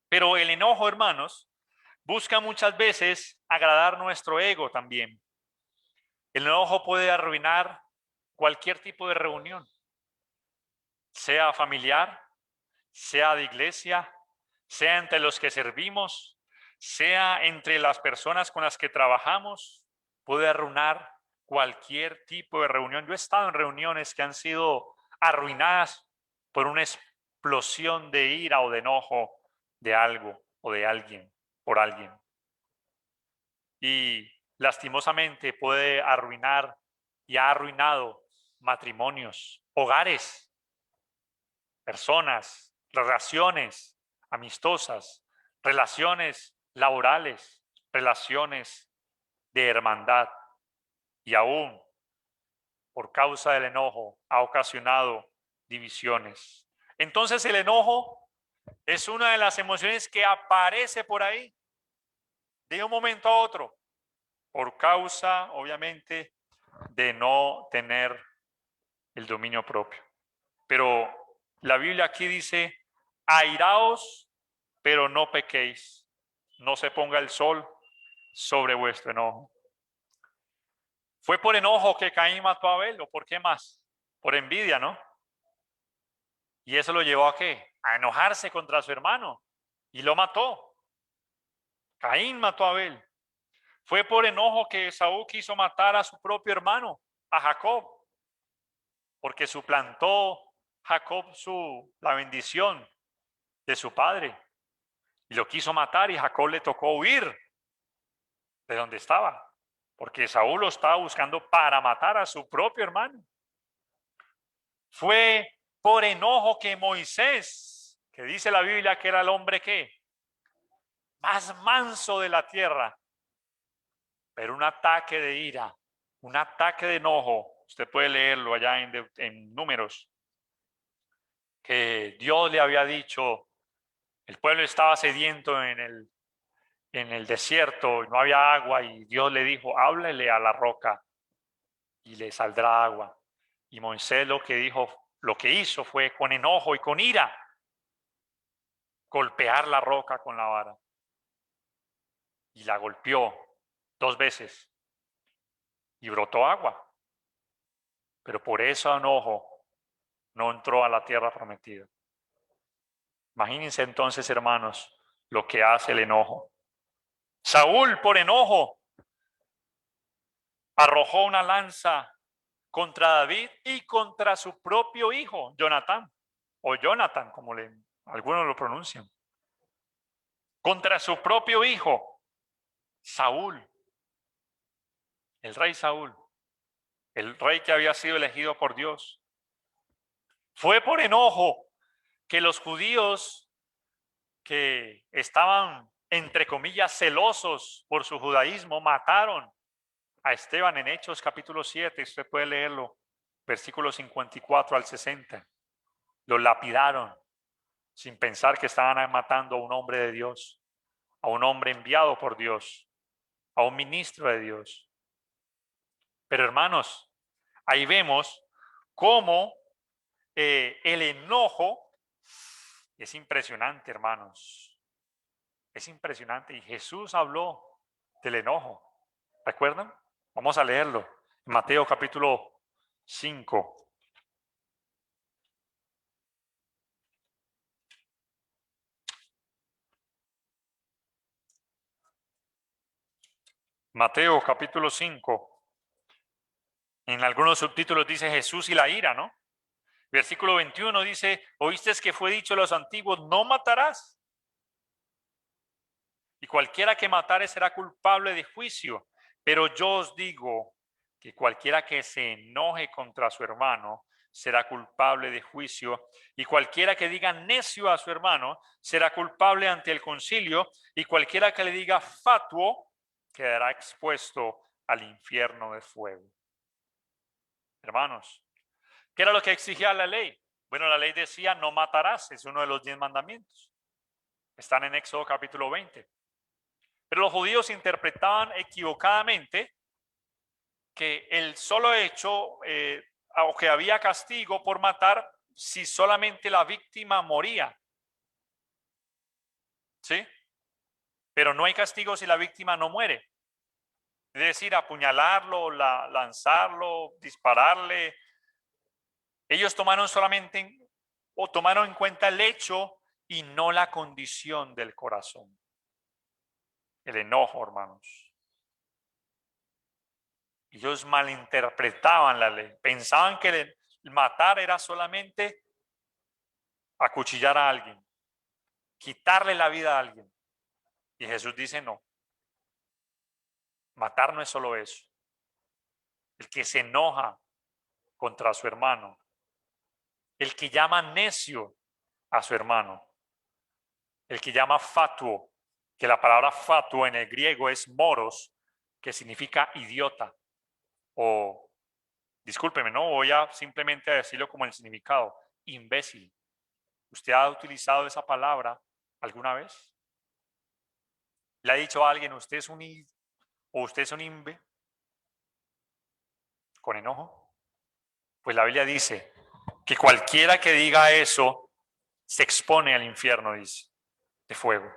[SPEAKER 1] Pero el enojo, hermanos, busca muchas veces agradar nuestro ego también. El enojo puede arruinar cualquier tipo de reunión, sea familiar, sea de iglesia, sea entre los que servimos, sea entre las personas con las que trabajamos, puede arruinar cualquier tipo de reunión. Yo he estado en reuniones que han sido arruinadas por una explosión de ira o de enojo de algo o de alguien, por alguien. Y lastimosamente puede arruinar y ha arruinado matrimonios, hogares, personas, relaciones amistosas, relaciones laborales, relaciones de hermandad, y aún por causa del enojo ha ocasionado divisiones. Entonces el enojo es una de las emociones que aparece por ahí de un momento a otro, por causa, obviamente, de no tener el dominio propio. Pero la Biblia aquí dice, airaos, pero no pequéis. No se ponga el sol sobre vuestro enojo. ¿Fue por enojo que Caín mató a Abel o por qué más? Por envidia, ¿no? ¿Y eso lo llevó a qué? A enojarse contra su hermano y lo mató. Caín mató a Abel. Fue por enojo que Esaú quiso matar a su propio hermano, a Jacob, porque suplantó Jacob la bendición de su padre y lo quiso matar, y Jacob le tocó huir de donde estaba, porque Esaú lo estaba buscando para matar a su propio hermano. Fue por enojo que Moisés, que dice la Biblia que era el hombre que más manso de la tierra, pero un ataque de ira, un ataque de enojo, usted puede leerlo allá en Números, que Dios le había dicho, el pueblo estaba sediento en el desierto, no había agua, y Dios le dijo, háblele a la roca y le saldrá agua. Y Moisés lo que hizo fue con enojo y con ira golpear la roca con la vara. Y la golpeó 2 veces. y brotó agua. Pero por ese enojo no entró a la tierra prometida. Imagínense entonces, hermanos, lo que hace el enojo. Saúl, por enojo, arrojó una lanza contra David y contra su propio hijo, Jonatán, o Jonathan, como algunos lo pronuncian. Contra su propio hijo, Saúl, el rey Saúl, el rey que había sido elegido por Dios. Fue por enojo que los judíos que estaban, entre comillas, celosos por su judaísmo, mataron a Esteban en Hechos capítulo 7, usted puede leerlo, versículos 54 al 60. Lo lapidaron sin pensar que estaban matando a un hombre de Dios, a un hombre enviado por Dios, a un ministro de Dios. Pero hermanos, ahí vemos cómo el enojo es impresionante, hermanos. Es impresionante. Y Jesús habló del enojo. ¿Recuerdan? Vamos a leerlo. En Mateo capítulo 5. Mateo capítulo 5. En algunos subtítulos dice Jesús y la ira, ¿no? Versículo 21 dice, oíste que fue dicho a los antiguos, no matarás. Y cualquiera que matare será culpable de juicio. Pero yo os digo que cualquiera que se enoje contra su hermano será culpable de juicio. Y cualquiera que diga necio a su hermano será culpable ante el concilio. Y cualquiera que le diga fatuo quedará expuesto al infierno de fuego. Hermanos, ¿qué era lo que exigía la ley? Bueno, la ley decía no matarás, es uno de los 10 mandamientos. Están en Éxodo capítulo 20. Pero los judíos interpretaban equivocadamente que el solo hecho o que había castigo por matar si solamente la víctima moría. ¿Sí? Pero no hay castigo si la víctima no muere. Es decir, apuñalarlo, lanzarlo, dispararle. Ellos tomaron en cuenta el hecho y no la condición del corazón. El enojo, hermanos. Ellos malinterpretaban la ley. Pensaban que el matar era solamente acuchillar a alguien, quitarle la vida a alguien. Y Jesús dice no. Matar no es solo eso. El que se enoja contra su hermano, el que llama necio a su hermano, el que llama fatuo, que la palabra fatuo en el griego es moros, que significa idiota. O, discúlpeme, no voy a simplemente decirlo como el significado, imbécil. ¿Usted ha utilizado esa palabra alguna vez? ¿Le ha dicho a alguien, usted es un o usted es un imbe? Con enojo. Pues la Biblia dice que cualquiera que diga eso se expone al infierno, dice, de fuego.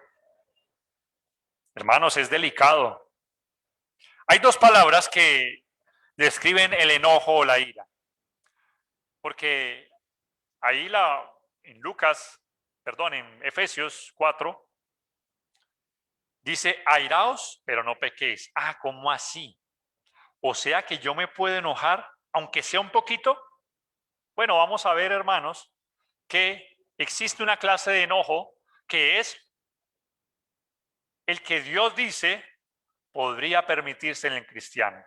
[SPEAKER 1] Hermanos, es delicado. Hay dos palabras que describen el enojo o la ira. Porque ahí en Efesios 4, dice, airaos, pero no pequéis. Ah, ¿cómo así? O sea que yo me puedo enojar, aunque sea un poquito. Bueno, vamos a ver, hermanos, que existe una clase de enojo que es el que Dios dice podría permitirse en el cristiano.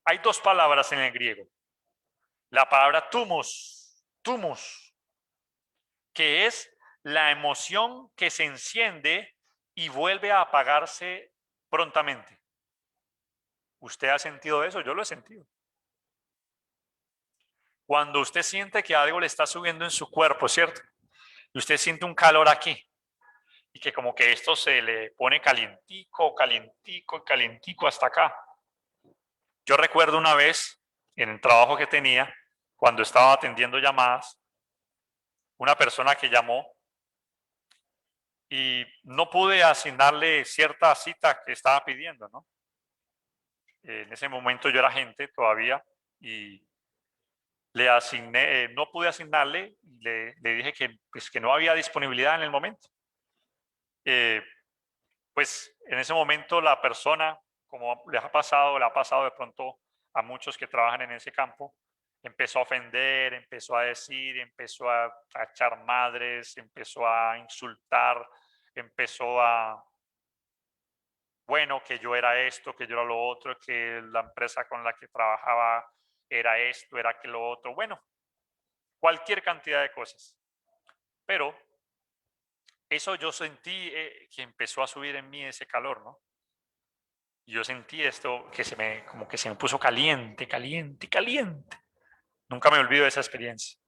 [SPEAKER 1] Hay dos palabras en el griego. La palabra tumus, que es la emoción que se enciende y vuelve a apagarse prontamente. ¿Usted ha sentido eso? Yo lo he sentido. Cuando usted siente que algo le está subiendo en su cuerpo, ¿cierto? Y usted siente un calor aquí y que como que esto se le pone calientico, calientico, calientico hasta acá. Yo recuerdo una vez en el trabajo que tenía, cuando estaba atendiendo llamadas, una persona que llamó y no pude asignarle cierta cita que estaba pidiendo, ¿no? En ese momento yo era agente todavía y le asigné, no pude asignarle, le dije que, pues, que no había disponibilidad en el momento. Pues en ese momento la persona, como le ha pasado de pronto a muchos que trabajan en ese campo, empezó a ofender, empezó a decir, empezó a echar madres, empezó a insultar, empezó a, bueno, que yo era esto, que yo era lo otro, que la empresa con la que trabajaba era esto, era que lo otro, bueno, cualquier cantidad de cosas. Pero eso yo sentí que empezó a subir en mí ese calor, ¿no? Yo sentí esto que como que se me puso caliente, caliente, caliente. Nunca me olvido de esa experiencia.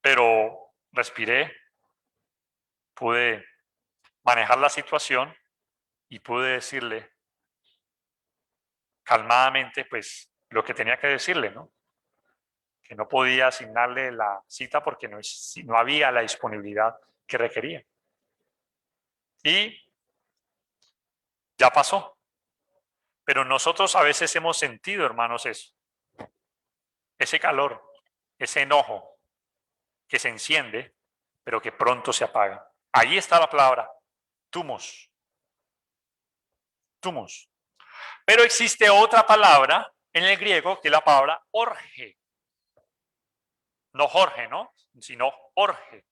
[SPEAKER 1] Pero respiré, pude manejar la situación y pude decirle calmadamente, pues, lo que tenía que decirle, ¿no? Que no podía asignarle la cita porque no había la disponibilidad que requería. Y ya pasó. Pero nosotros a veces hemos sentido, hermanos, eso. Ese calor, ese enojo que se enciende, pero que pronto se apaga. Ahí está la palabra, tumos. Tumos. Pero existe otra palabra en el griego que es la palabra orge. No Jorge, ¿no? Sino orge.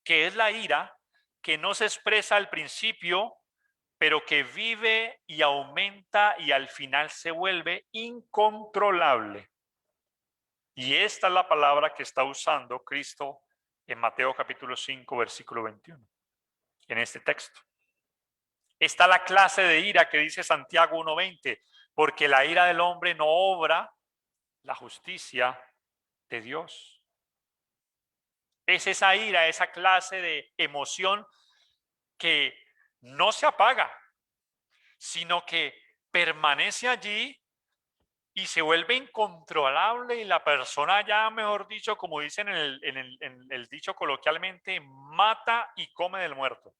[SPEAKER 1] Que es la ira que no se expresa al principio, pero que vive y aumenta y al final se vuelve incontrolable. Y esta es la palabra que está usando Cristo en Mateo capítulo 5, versículo 21, en este texto. Está la clase de ira que dice Santiago 1:20, porque la ira del hombre no obra la justicia de Dios. Es esa ira, esa clase de emoción que no se apaga, sino que permanece allí y se vuelve incontrolable y la persona ya, mejor dicho, como dicen en el dicho coloquialmente, mata y come del muerto.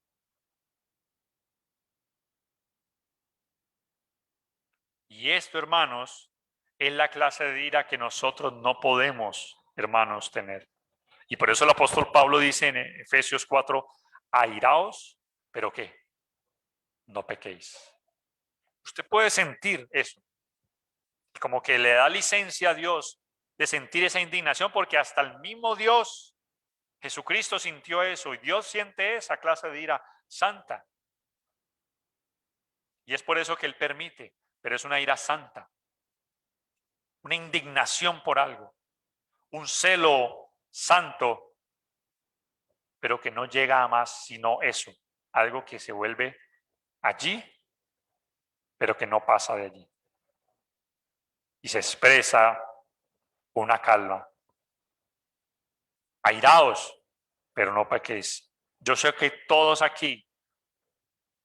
[SPEAKER 1] Y esto, hermanos, es la clase de ira que nosotros no podemos, hermanos, tener. Y por eso el apóstol Pablo dice en Efesios 4, airaos, pero ¿qué? No pequéis. Usted puede sentir eso, como que le da licencia a Dios de sentir esa indignación, porque hasta el mismo Dios, Jesucristo, sintió eso, y Dios siente esa clase de ira santa. Y es por eso que Él permite, pero es una ira santa, una indignación por algo, un celo santo, pero que no llega a más sino eso, algo que se vuelve allí, pero que no pasa de allí. Y se expresa una calma. Airaos, pero no pequéis. Yo sé que todos aquí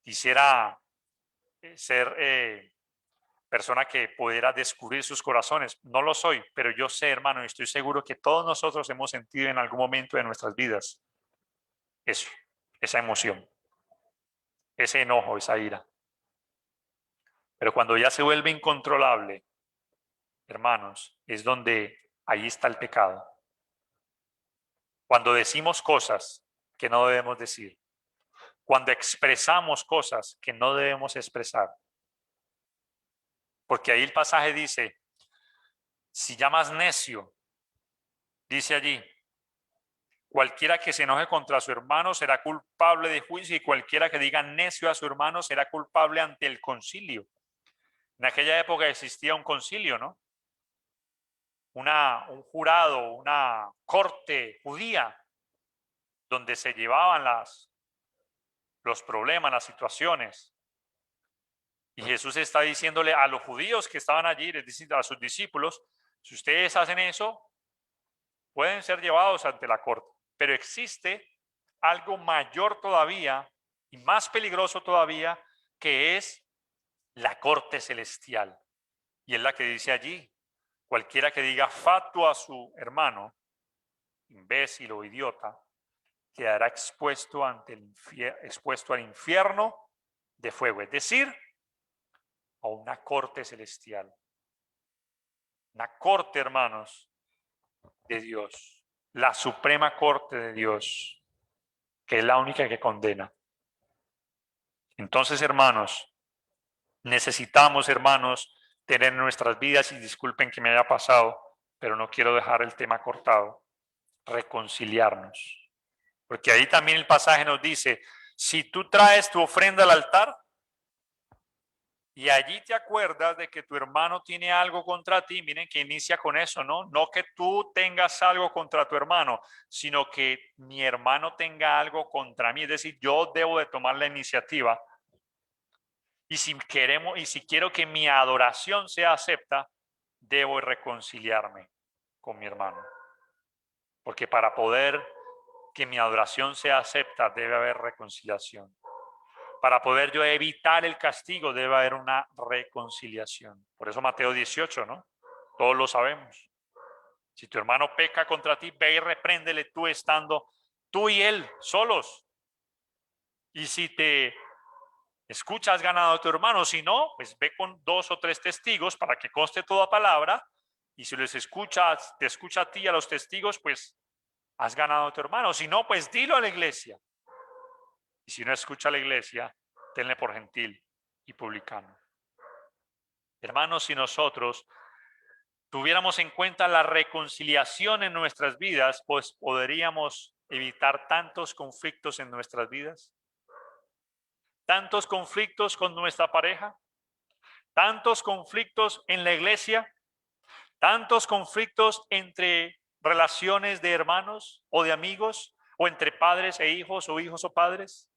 [SPEAKER 1] quisiera ser persona que pudiera descubrir sus corazones. No lo soy, pero yo sé, hermano, y estoy seguro que todos nosotros hemos sentido en algún momento de nuestras vidas eso, esa emoción, ese enojo, esa ira. Pero cuando ya se vuelve incontrolable, hermanos, es donde ahí está el pecado. Cuando decimos cosas que no debemos decir, cuando expresamos cosas que no debemos expresar. Porque ahí el pasaje dice, si llamas necio, dice allí, cualquiera que se enoje contra su hermano será culpable de juicio y cualquiera que diga necio a su hermano será culpable ante el concilio. En aquella época existía un concilio, ¿no? Un jurado, una corte judía donde se llevaban los problemas, las situaciones. Y Jesús está diciéndole a los judíos que estaban allí, les dice a sus discípulos, si ustedes hacen eso, pueden ser llevados ante la corte. Pero existe algo mayor todavía y más peligroso todavía, que es la corte celestial. Y es la que dice allí, cualquiera que diga fatuo a su hermano, imbécil o idiota, quedará expuesto al infierno de fuego. Es decir, a una corte celestial. Una corte, hermanos, de Dios. La suprema corte de Dios, que es la única que condena. Entonces, hermanos, necesitamos, hermanos, tener en nuestras vidas, y disculpen que me haya pasado, pero no quiero dejar el tema cortado, reconciliarnos. Porque ahí también el pasaje nos dice, si tú traes tu ofrenda al altar y allí te acuerdas de que tu hermano tiene algo contra ti, miren que inicia con eso, ¿no? No que tú tengas algo contra tu hermano, sino que mi hermano tenga algo contra mí. Es decir, yo debo de tomar la iniciativa. Y si quiero que mi adoración sea acepta, debo reconciliarme con mi hermano. Porque para poder que mi adoración sea acepta, debe haber reconciliación. Para poder yo evitar el castigo, debe haber una reconciliación. Por eso Mateo 18, ¿no? Todos lo sabemos. Si tu hermano peca contra ti, ve y repréndele tú estando tú y él solos. Y si te escucha, has ganado a tu hermano. Si no, pues ve con 2 o 3 testigos para que conste toda palabra. Y si les escuchas, te escucha a ti y a los testigos, pues has ganado a tu hermano. Si no, pues dilo a la iglesia. Y si no escucha a la iglesia, tenle por gentil y publicano. Hermanos, si nosotros tuviéramos en cuenta la reconciliación en nuestras vidas, pues podríamos evitar tantos conflictos en nuestras vidas. Tantos conflictos con nuestra pareja, tantos conflictos en la iglesia, tantos conflictos entre relaciones de hermanos o de amigos, o entre padres e hijos, o hijos o padres.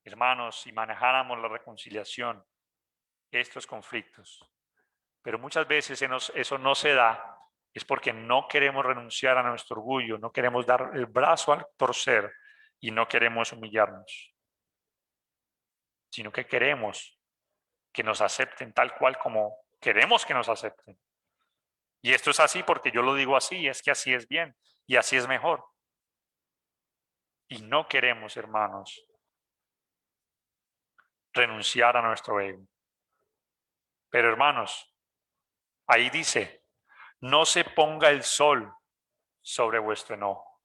[SPEAKER 1] Hermanos, si manejáramos la reconciliación, estos conflictos, pero muchas veces eso no se da, es porque no queremos renunciar a nuestro orgullo, no queremos dar el brazo al torcer y no queremos humillarnos, sino que queremos que nos acepten tal cual como queremos que nos acepten. Y esto es así porque yo lo digo así, es que así es bien y así es mejor. Y no queremos, hermanos, renunciar a nuestro ego. Pero hermanos, ahí dice, no se ponga el sol sobre vuestro enojo.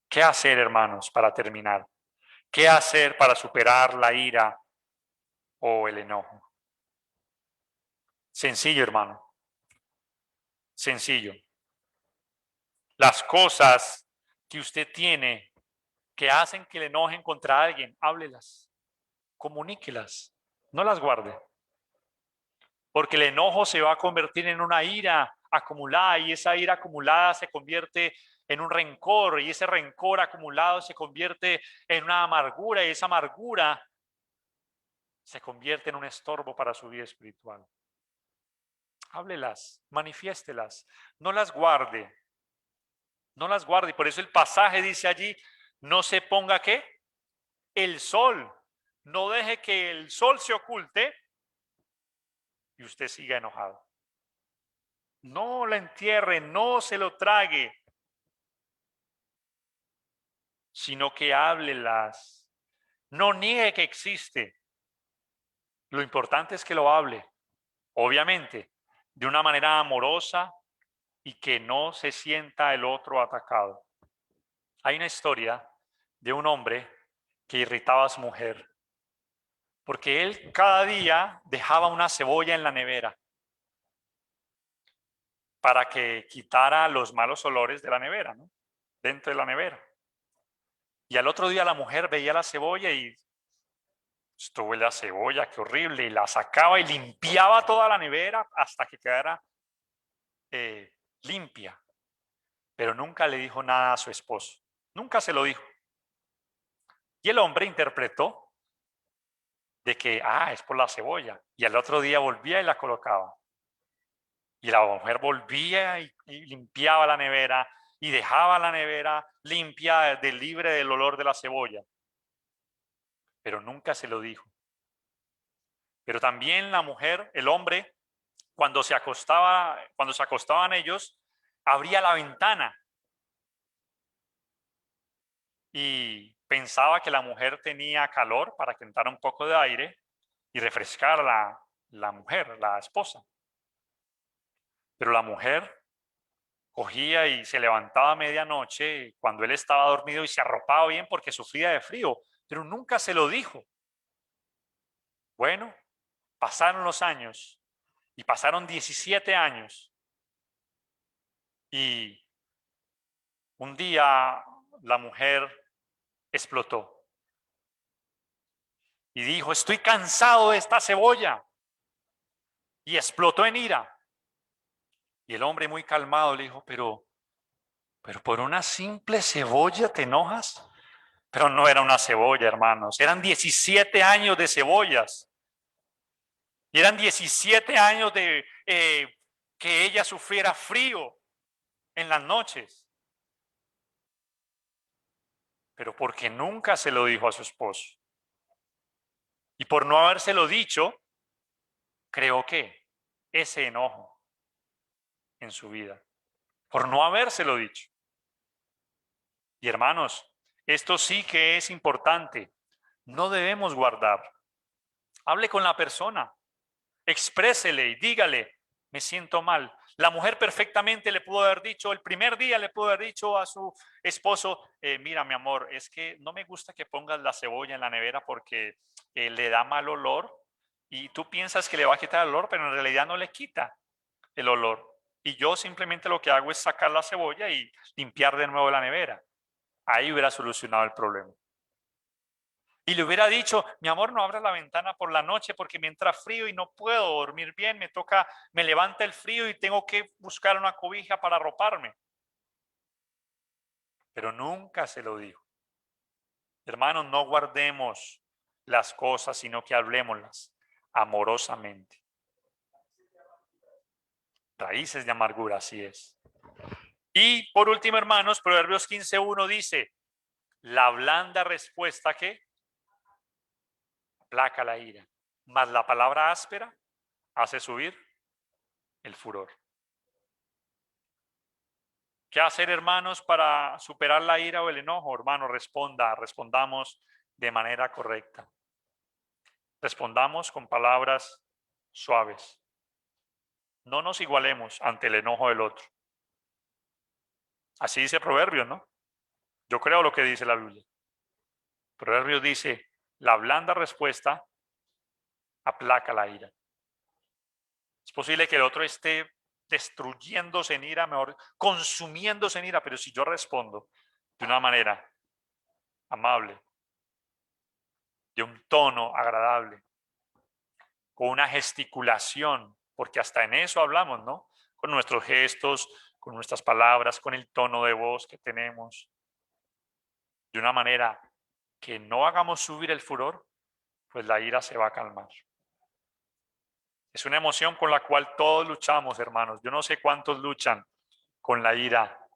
[SPEAKER 1] ¿Qué hacer, hermanos, para terminar? ¿Qué hacer para superar la ira o el enojo? Sencillo, hermano. Sencillo. Las cosas que usted tiene que hacen que le enojen contra alguien, háblelas, comuníquelas, no las guarde. Porque el enojo se va a convertir en una ira acumulada y esa ira acumulada se convierte en un rencor y ese rencor acumulado se convierte en una amargura y esa amargura se convierte en un estorbo para su vida espiritual. Háblelas, manifiéstelas, no las guarde, no las guarde. Y por eso el pasaje dice allí, no se ponga ¿qué? El sol, no deje que el sol se oculte y usted siga enojado. No la entierre, no se lo trague, sino que háblelas. No niegue que existe. Lo importante es que lo hable, obviamente, de una manera amorosa y que no se sienta el otro atacado. Hay una historia de un hombre que irritaba a su mujer porque él cada día dejaba una cebolla en la nevera para que quitara los malos olores de la nevera, ¿no? Dentro de la nevera. Y al otro día la mujer veía la cebolla y esto huele a cebolla, qué horrible, y la sacaba y limpiaba toda la nevera hasta que quedara limpia. Pero nunca le dijo nada a su esposo, nunca se lo dijo. Y el hombre interpretó de que, es por la cebolla. Y al otro día volvía y la colocaba. Y la mujer volvía y limpiaba la nevera y dejaba la nevera limpia, libre del olor de la cebolla. Pero nunca se lo dijo. Pero también la mujer, el hombre, cuando se acostaban ellos, abría la ventana y pensaba que la mujer tenía calor para que entrara un poco de aire y refrescar a la mujer, la esposa. Pero la mujer cogía y se levantaba a medianoche cuando él estaba dormido y se arropaba bien porque sufría de frío, pero nunca se lo dijo. Bueno, pasaron los años y pasaron 17 años y un día la mujer explotó y dijo, estoy cansado de esta cebolla, y explotó en ira. Y el hombre muy calmado le dijo, pero por una simple cebolla te enojas. Pero no era una cebolla, hermanos, eran 17 años de cebollas. Y eran 17 años de que ella sufriera frío en las noches. Pero porque nunca se lo dijo a su esposo. Y por no habérselo dicho, creó que ese enojo en su vida. Por no habérselo dicho. Y hermanos, esto sí que es importante. No debemos guardar. Hable con la persona. Exprésele y dígale, me siento mal. La mujer perfectamente le pudo haber dicho, el primer día le pudo haber dicho a su esposo, mira mi amor, es que no me gusta que pongas la cebolla en la nevera porque le da mal olor y tú piensas que le va a quitar el olor, pero en realidad no le quita el olor. Y yo simplemente lo que hago es sacar la cebolla y limpiar de nuevo la nevera. Ahí hubiera solucionado el problema. Y le hubiera dicho, mi amor, no abras la ventana por la noche porque me entra frío y no puedo dormir bien, me levanta el frío y tengo que buscar una cobija para arroparme. Pero nunca se lo dijo. Hermanos, no guardemos las cosas, sino que hablemoslas amorosamente. Raíces de amargura, así es. Y por último, hermanos, Proverbios 15:1 dice, la blanda respuesta que aplaca la ira, mas la palabra áspera hace subir el furor. ¿Qué hacer, hermanos, para superar la ira o el enojo? Hermanos, respondamos de manera correcta. Respondamos con palabras suaves. No nos igualemos ante el enojo del otro. Así dice Proverbios, ¿no? Yo creo lo que dice la Biblia. Proverbios dice, la blanda respuesta aplaca la ira. Es posible que el otro esté destruyéndose en ira, mejor, consumiéndose en ira, pero si yo respondo de una manera amable, de un tono agradable, con una gesticulación, porque hasta en eso hablamos, ¿no? Con nuestros gestos, con nuestras palabras, con el tono de voz que tenemos, de una manera que no hagamos subir el furor, pues la ira se va a calmar. Es una emoción con la cual todos luchamos, hermanos. Yo no sé cuántos luchan con la ira,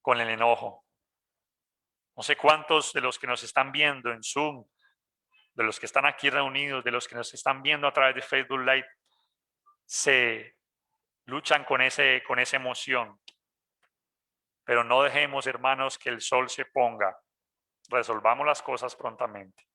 [SPEAKER 1] con el enojo. No sé cuántos de los que nos están viendo en Zoom, de los que están aquí reunidos, de los que nos están viendo a través de Facebook Live, se luchan con esa emoción. Pero no dejemos, hermanos, que el sol se ponga. Resolvamos las cosas prontamente.